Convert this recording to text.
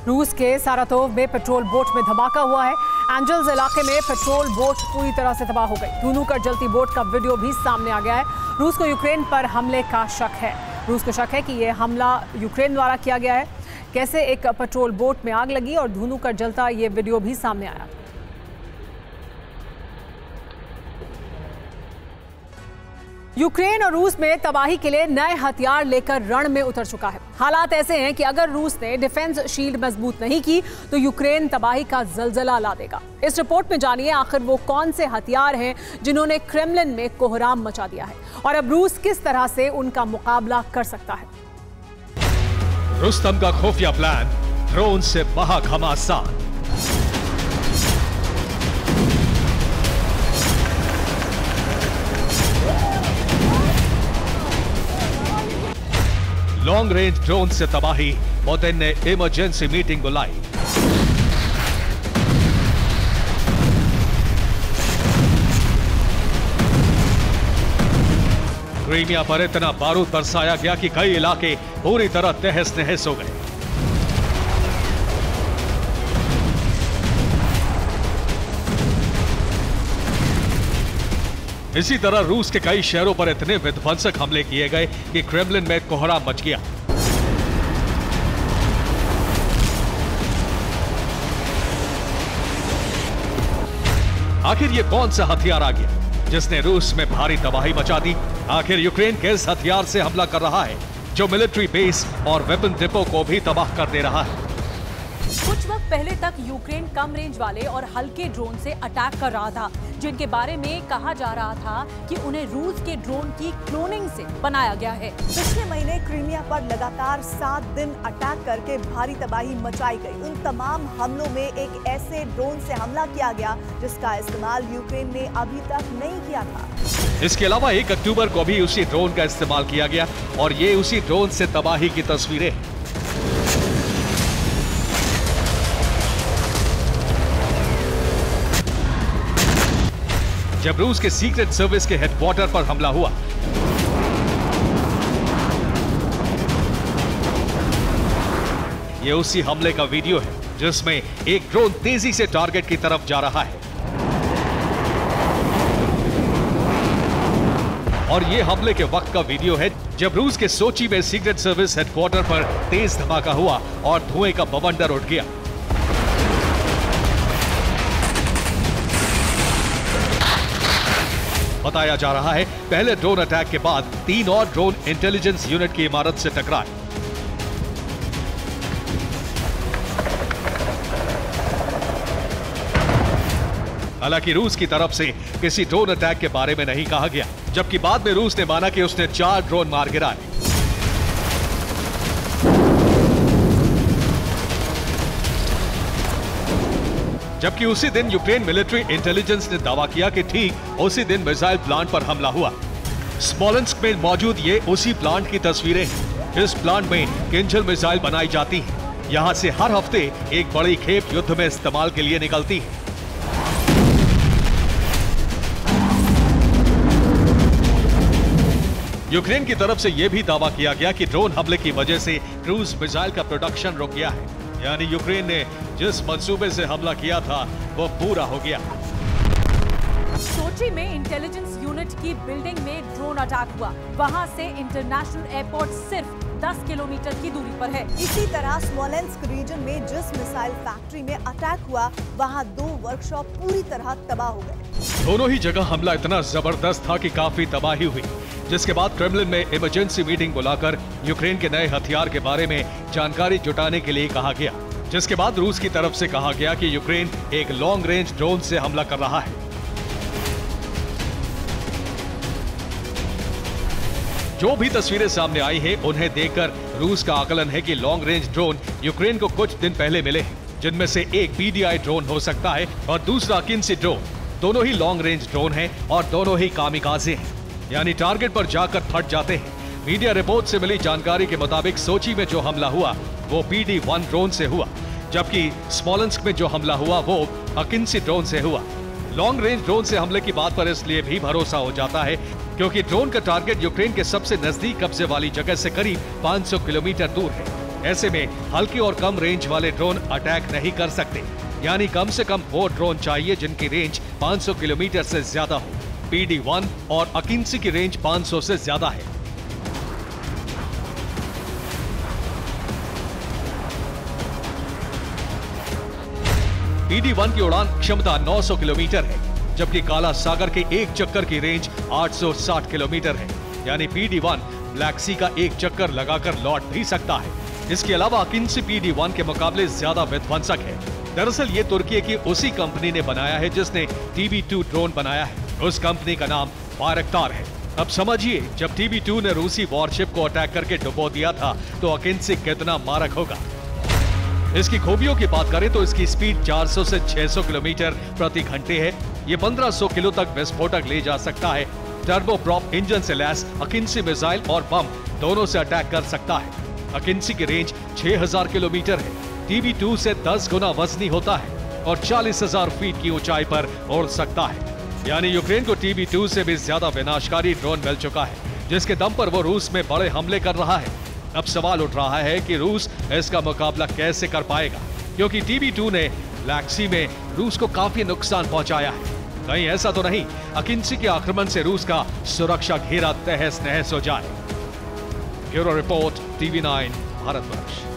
रूस के सारातोव में पेट्रोल बोट में धमाका हुआ है। एंजल्स इलाके में पेट्रोल बोट पूरी तरह से तबाह हो गई। धुआं कर जलती बोट का वीडियो भी सामने आ गया है। रूस को यूक्रेन पर हमले का शक है। रूस को शक है कि यह हमला यूक्रेन द्वारा किया गया है। कैसे एक पेट्रोल बोट में आग लगी और धुआं कर जलता ये वीडियो भी सामने आया। यूक्रेन और रूस में तबाही के लिए नए हथियार लेकर रण में उतर चुका है। हालात ऐसे हैं कि अगर रूस ने डिफेंस शील्ड मजबूत नहीं की तो यूक्रेन तबाही का जलजला ला देगा। इस रिपोर्ट में जानिए आखिर वो कौन से हथियार हैं जिन्होंने क्रेमलिन में कोहराम मचा दिया है और अब रूस किस तरह से उनका मुकाबला कर सकता है। रुस्तम का खुफिया प्लान, ड्रोन से बहा घमासान। लॉन्ग रेंज ड्रोन से तबाही, पुतिन ने इमरजेंसी मीटिंग बुलाई। क्रीमिया पर इतना बारूद बरसाया गया कि कई इलाके पूरी तरह तहस नहस हो गए। इसी तरह रूस के कई शहरों पर इतने विध्वंसक हमले किए गए कि क्रेमलिन में कोहराम मच गया। आखिर ये कौन सा हथियार आ गया जिसने रूस में भारी तबाही मचा दी? आखिर यूक्रेन किस हथियार से हमला कर रहा है जो मिलिट्री बेस और वेपन डिपो को भी तबाह कर दे रहा है? कुछ वक्त पहले तक यूक्रेन कम रेंज वाले और हल्के ड्रोन से अटैक कर रहा था, जिनके बारे में कहा जा रहा था कि उन्हें रूस के ड्रोन की क्लोनिंग से बनाया गया है। पिछले महीने क्रीमिया पर लगातार 7 दिन अटैक करके भारी तबाही मचाई गई। उन तमाम हमलों में एक ऐसे ड्रोन से हमला किया गया जिसका इस्तेमाल यूक्रेन ने अभी तक नहीं किया था। इसके अलावा 1 अक्टूबर को भी उसी ड्रोन का इस्तेमाल किया गया और ये उसी ड्रोन से तबाही की तस्वीरें। जब रूस के सीक्रेट सर्विस के हेडक्वार्टर पर हमला हुआ, यह उसी हमले का वीडियो है जिसमें एक ड्रोन तेजी से टारगेट की तरफ जा रहा है। और यह हमले के वक्त का वीडियो है जब रूस के सोची में सीक्रेट सर्विस हेडक्वार्टर पर तेज धमाका हुआ और धुएं का बवंडर उठ गया। बताया जा रहा है पहले ड्रोन अटैक के बाद 3 और ड्रोन इंटेलिजेंस यूनिट की इमारत से टकराए। हालांकि रूस की तरफ से किसी ड्रोन अटैक के बारे में नहीं कहा गया, जबकि बाद में रूस ने माना कि उसने 4 ड्रोन मार गिराए। जबकि उसी दिन यूक्रेन मिलिट्री इंटेलिजेंस ने दावा किया कि ठीक उसी दिन मिसाइल प्लांट पर हमला हुआ। स्मोलेंस्क में मौजूद ये उसी प्लांट की तस्वीरें हैं। इस प्लांट में किंजल मिसाइल बनाई जाती है। यहां से हर हफ्ते एक बड़ी खेप युद्ध में इस्तेमाल के लिए निकलती है। यूक्रेन की तरफ से यह भी दावा किया गया कि ड्रोन हमले की वजह से क्रूज मिसाइल का प्रोडक्शन रुक गया है, यानी यूक्रेन ने जिस मंसूबे से हमला किया था वो पूरा हो गया। सोची में इंटेलिजेंस यूनिट की बिल्डिंग में ड्रोन अटैक हुआ। वहां से इंटरनेशनल एयरपोर्ट सिर्फ 10 किलोमीटर की दूरी पर है। इसी तरह स्मोलेंस्क रीजन में जिस मिसाइल फैक्ट्री में अटैक हुआ वहां 2 वर्कशॉप पूरी तरह तबाह हो गए। दोनों ही जगह हमला इतना जबरदस्त था कि काफी तबाही हुई, जिसके बाद क्रेमलिन में इमरजेंसी मीटिंग बुलाकर यूक्रेन के नए हथियार के बारे में जानकारी जुटाने के लिए कहा गया, जिसके बाद रूस की तरफ से कहा गया कि यूक्रेन एक लॉन्ग रेंज ड्रोन से हमला कर रहा है। जो भी तस्वीरें सामने आई हैं, उन्हें देखकर रूस का आकलन है कि लॉन्ग रेंज ड्रोन यूक्रेन को कुछ दिन पहले मिले हैं, जिनमें से एक PDI ड्रोन हो सकता है और दूसरा किन्सी ड्रोन। दोनों ही लॉन्ग रेंज ड्रोन हैं और दोनों ही कामिकाजे हैं, यानी टारगेट पर जाकर फट जाते हैं। मीडिया रिपोर्ट से मिली जानकारी के मुताबिक सोची में जो हमला हुआ वो PD-1 ड्रोन से हुआ, जबकि स्मोलेंस्क में जो हमला हुआ वो किन्सी ड्रोन से हुआ। लॉन्ग रेंज ड्रोन से हमले की बात पर इसलिए भी भरोसा हो जाता है क्योंकि ड्रोन का टारगेट यूक्रेन के सबसे नजदीक कब्जे वाली जगह से करीब 500 किलोमीटर दूर है। ऐसे में हल्के और कम रेंज वाले ड्रोन अटैक नहीं कर सकते, यानी कम से कम वो ड्रोन चाहिए जिनकी रेंज 500 किलोमीटर से ज्यादा हो। PD-1 और अकिंसी की रेंज 500 से ज्यादा है। PD-1 की उड़ान क्षमता 900 किलोमीटर है, जबकि काला सागर के एक चक्कर की रेंज 860 किलोमीटर है, यानी PD-1 ब्लैक सी का एक चक्कर लगाकर लौट भी सकता है। इसके अलावा अकिंसी PD-1 के मुकाबले ज्यादा विध्वंसक है। दरअसल ये तुर्की की उसी कंपनी ने बनाया है जिसने TB2 ड्रोन बनाया है। उस कंपनी का नाम बायरक्तार है। अब समझिए, जब TB2 ने रूसी वॉरशिप को अटैक करके डुबो दिया था तो अकिंसी कितना मारक होगा। इसकी खूबियों की बात करें तो इसकी स्पीड 400 से 600 किलोमीटर प्रति घंटे है। ये 1500 किलो तक विस्फोटक ले जा सकता है। टर्बो प्रॉप इंजन से लैस अकिंसी मिसाइल और बम दोनों से अटैक कर सकता है। अकिंसी की रेंज 6000 किलोमीटर है। TB2 से 10 गुना वजनी होता है और 40,000 फीट की ऊंचाई पर उड़ सकता है। यानी यूक्रेन को TB2 से भी ज्यादा विनाशकारी ड्रोन मिल चुका है, जिसके दम पर वो रूस में बड़े हमले कर रहा है। अब सवाल उठ रहा है कि रूस इसका मुकाबला कैसे कर पाएगा, क्योंकि TB2 ने ब्लैक सी में रूस को काफी नुकसान पहुंचाया है। कहीं ऐसा तो नहीं अकिंसी के आक्रमण से रूस का सुरक्षा घेरा तहस नहस हो जाए। Bureau report, TV9 Bharatvarsh.